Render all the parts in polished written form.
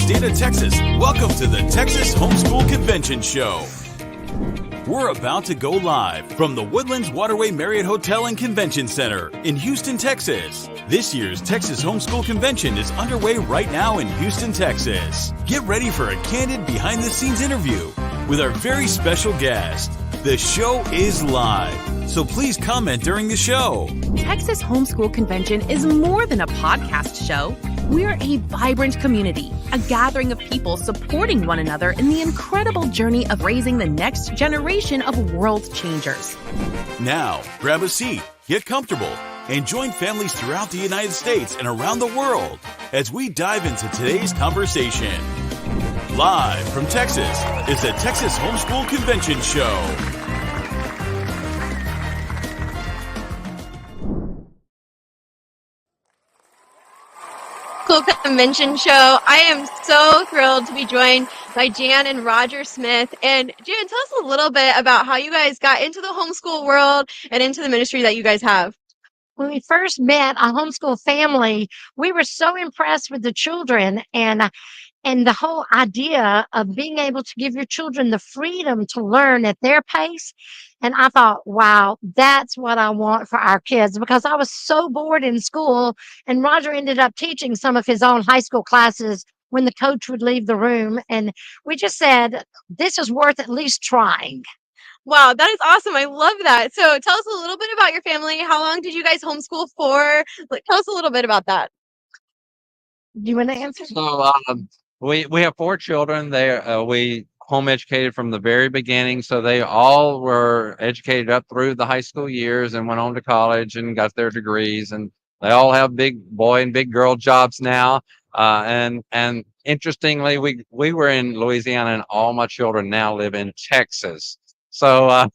state of Texas, welcome to the Texas HomeSchool Convention Show. We're about to go live from the Woodlands Waterway Marriott Hotel and Convention Center in Houston, Texas. This year's Texas HomeSchool Convention is underway right now in Houston, Texas. Get ready for a candid behind-the-scenes interview with our very special guest. The show is live, so please comment during the show. Texas HomeSchool Convention is more than a podcast show. We're a vibrant community, a gathering of people supporting one another in the incredible journey of raising the next generation of world changers. Now, grab a seat, get comfortable, and join families throughout the United States and around the world as we dive into today's conversation. Live from Texas is the Texas HomeSchool Convention Show. Convention show. I am so thrilled to be joined by Jan and Roger Smith. And Jan, tell us a little bit about how you guys got into the homeschool world and into the ministry that you guys have. When we first met a homeschool family, we were so impressed with the children and the whole idea of being able to give your children the freedom to learn at their pace. And I thought, wow, that's what I want for our kids, because I was so bored in school, and Roger ended up teaching some of his own high school classes when the coach would leave the room. And we just said, this is worth at least trying. Wow, that is awesome. I love that. So tell us a little bit about your family. How long did you guys homeschool for? Tell us a little bit about that. Do you want to answer? So we have 4 children. We home educated from the very beginning, so they all were educated up through the high school years and went on to college and got their degrees, and they all have big boy and big girl jobs now. And interestingly, we were in Louisiana, and all my children now live in Texas. So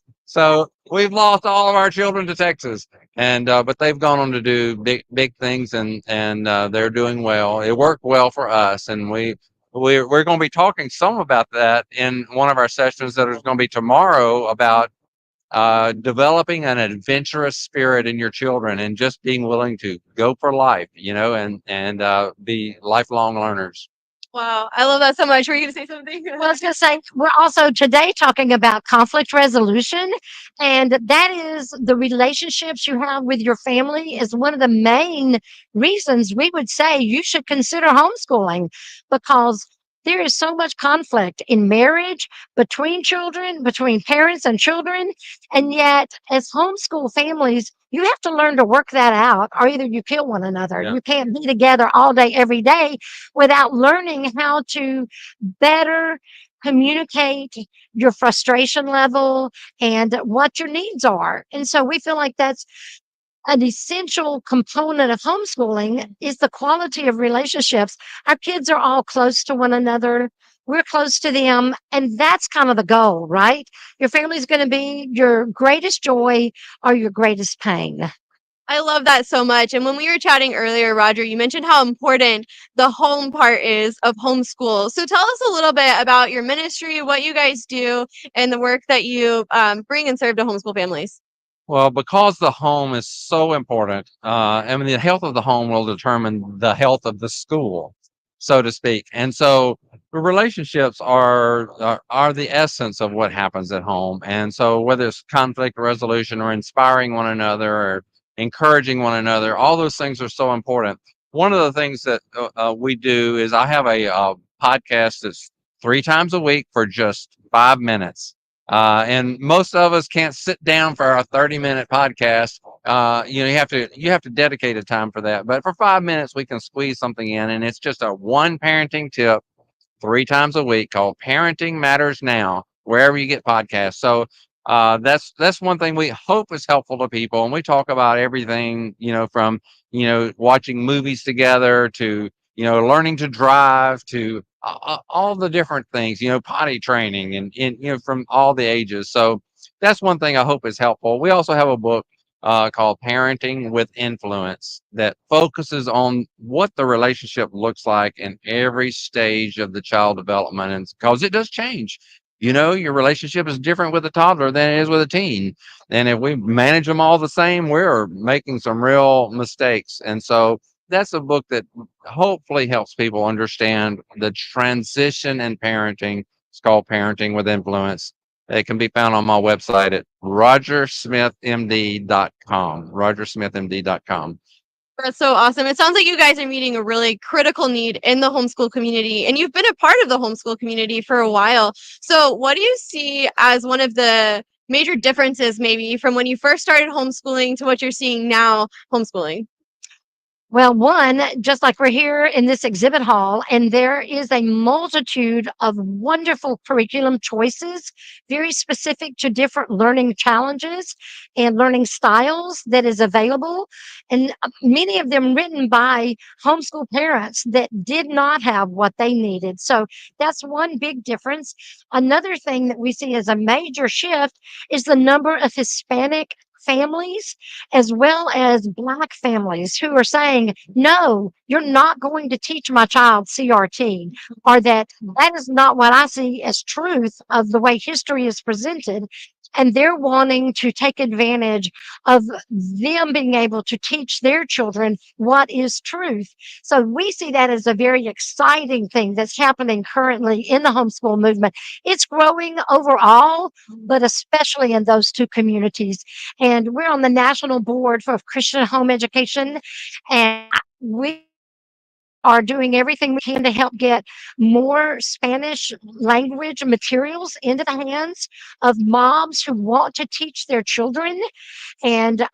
we've lost all of our children to Texas, and but they've gone on to do big things, and they're doing well. It worked well for us, and we're going to be talking some about that in one of our sessions that is going to be tomorrow, about developing an adventurous spirit in your children and just being willing to go for life, and be lifelong learners. Wow, I love that so much. Were you going to say something? Well, I was going to say, we're also today talking about conflict resolution, and that is the relationships you have with your family is one of the main reasons we would say you should consider homeschooling, because there is so much conflict in marriage, between children, between parents and children, and yet as homeschool families, you have to learn to work that out, or either you kill one another. Yeah. You can't be together all day, every day, without learning how to better communicate your frustration level and what your needs are. And so we feel like that's an essential component of homeschooling, is the quality of relationships. Our kids are all close to one another. We're close to them. And that's kind of the goal, right? Your family's going to be your greatest joy or your greatest pain. I love that so much. And when we were chatting earlier, Roger, you mentioned how important the home part is of homeschool. So tell us a little bit about your ministry, what you guys do, and the work that you bring and serve to homeschool families. Well, because the home is so important, the health of the home will determine the health of the school, so to speak. And so the relationships are the essence of what happens at home. And so whether it's conflict resolution or inspiring one another or encouraging one another, all those things are so important. One of the things that we do is I have a podcast that's 3 times a week for just 5 minutes. And most of us can't sit down for a 30-minute podcast. You have to dedicate a time for that. But for 5 minutes, we can squeeze something in, and it's just a one parenting tip 3 times a week called Parenting Matters Now, wherever you get podcasts. So that's one thing we hope is helpful to people. And we talk about everything, from watching movies together to learning to drive to all the different things, potty training and from all the ages. So that's one thing I hope is helpful. We also have a book called Parenting with Influence that focuses on what the relationship looks like in every stage of the child development. And because it does change, your relationship is different with a toddler than it is with a teen. And if we manage them all the same, we're making some real mistakes. And so that's a book that hopefully helps people understand the transition in parenting. It's called Parenting with Influence. It can be found on my website at rogersmithmd.com. rogersmithmd.com. That's so awesome. It sounds like you guys are meeting a really critical need in the homeschool community, and you've been a part of the homeschool community for a while. So, what do you see as one of the major differences, maybe, from when you first started homeschooling to what you're seeing now homeschooling? Well, one, just like we're here in this exhibit hall, and there is a multitude of wonderful curriculum choices, very specific to different learning challenges and learning styles that is available. And many of them written by homeschool parents that did not have what they needed. So that's one big difference. Another thing that we see as a major shift is the number of Hispanic families as well as Black families who are saying, no, you're not going to teach my child CRT, or that is not what I see as truth of the way history is presented. And they're wanting to take advantage of them being able to teach their children what is truth. So we see that as a very exciting thing that's happening currently in the homeschool movement. It's growing overall, but especially in those two communities. And we're on the National Board for Christian Home Education, and we are doing everything we can to help get more Spanish language materials into the hands of moms who want to teach their children. And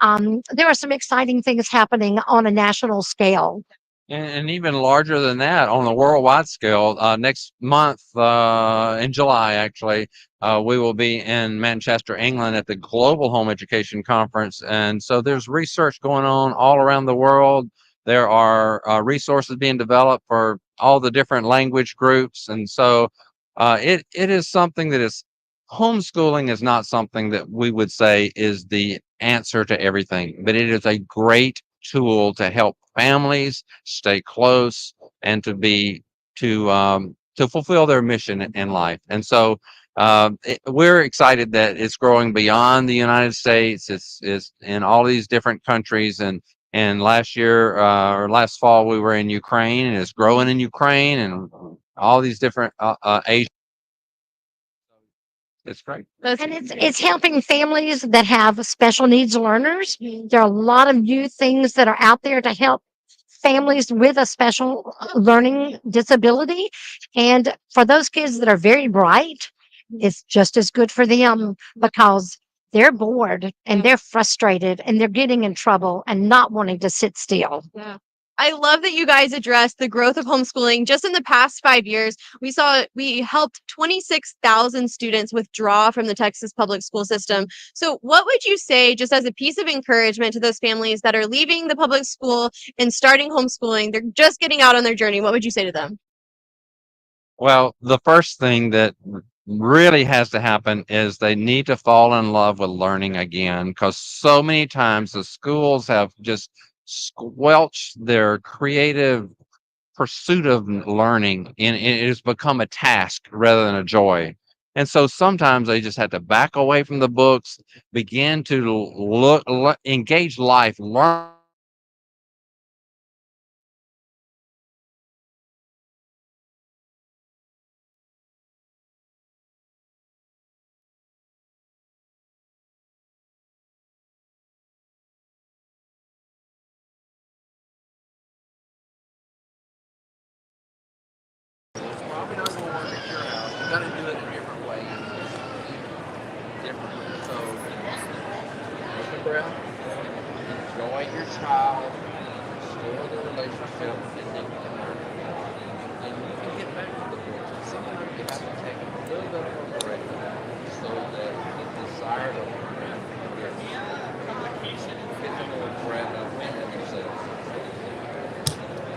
there are some exciting things happening on a national scale. And even larger than that on a worldwide scale, next month in July, actually, we will be in Manchester, England at the Global Home Education Conference. And so there's research going on all around the world. There are resources being developed for all the different language groups. And so it is something that is, homeschooling is not something that we would say is the answer to everything, but it is a great tool to help families stay close and to fulfill their mission in life. And so we're excited that it's growing beyond the United States. It's in all these different countries. And last year or last fall, we were in Ukraine, and it's growing in Ukraine and all these different Asian. It's great. And it's helping families that have special needs learners. There are a lot of new things that are out there to help families with a special learning disability. And for those kids that are very bright, it's just as good for them because they're bored and they're frustrated and they're getting in trouble and not wanting to sit still. Yeah. I love that you guys addressed the growth of homeschooling. Just in the past 5 years, we helped 26,000 students withdraw from the Texas public school system. So what would you say, just as a piece of encouragement to those families that are leaving the public school and starting homeschooling, they're just getting out on their journey, what would you say to them? Well, the first thing that really has to happen is they need to fall in love with learning again, because so many times the schools have just squelched their creative pursuit of learning, and it has become a task rather than a joy. And so sometimes they just have to back away from the books, begin to engage life, learn. Probably not going to work at your house. You got to do it a different way. Differently. So, take a breath, enjoy your child, restore the relationship, and then you can learn. And you can get back to the books. And sometimes you have to take a little bit of a break so that the desire to learn gets a little breath up in yourself.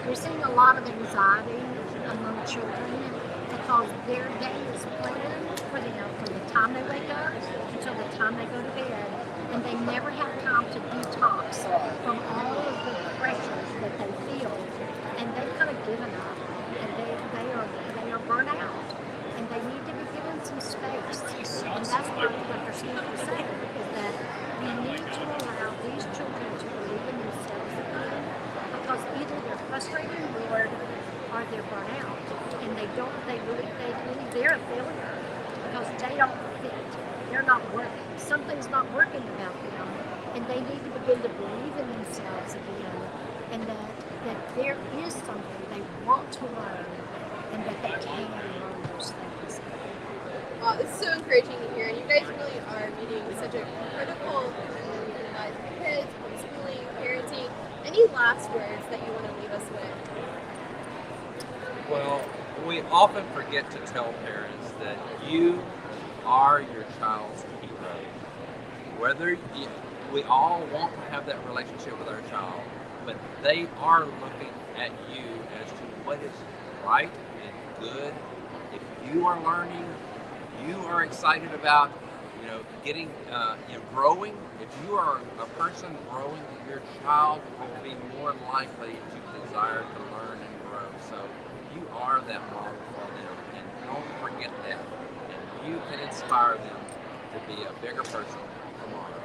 We're seeing a lot of anxiety among children because their day is planned for them from the time they wake up until the time they go to bed, and they never have time to detox from all of the pressures that they feel, and they've kind of given up, and they are burnt out, and they need to be given some space. And that's what Dr. Smith was saying, is that we need to allow these children to believe in themselves again, because either they're burnt out, and they believe they're a failure because they don't fit. They're not working. Something's not working about them, and they need to begin to believe in themselves again, and that there is something they want to learn, and that they can learn those things. Wow, this is so encouraging to hear, and you guys really are meeting such a critical community in the lives of kids, homeschooling, parenting. Any last words that you want to leave us with? Well, we often forget to tell parents that you are your child's hero. We all want to have that relationship with our child, but they are looking at you as to what is right and good. If you are learning, you are excited about, getting, growing. If you are a person growing, your child will be more likely to desire to learn and grow. So you are that model for them, and don't forget that. And you can inspire them to be a bigger person tomorrow.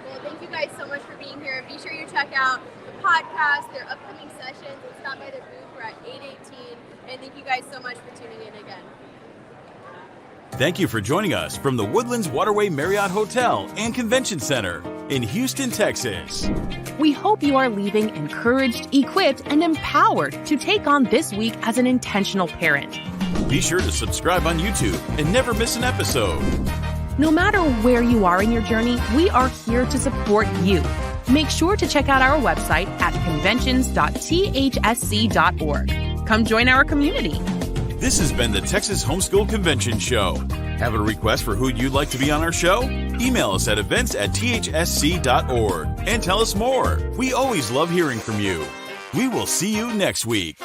Well, thank you guys so much for being here. Be sure you check out the podcast, their upcoming sessions, and stop by their booth. We're at 818. And thank you guys so much for tuning in again. Thank you for joining us from the Woodlands Waterway Marriott Hotel and Convention Center in Houston, Texas. We hope you are leaving encouraged, equipped, and empowered to take on this week as an intentional parent. Be sure to subscribe on YouTube and never miss an episode. No matter where you are in your journey, we are here to support you. Make sure to check out our website at conventions.thsc.org. Come join our community. This has been the Texas Homeschool Convention Show. Have a request for who you'd like to be on our show? Email us at events@thsc.org and tell us more. We always love hearing from you. We will see you next week.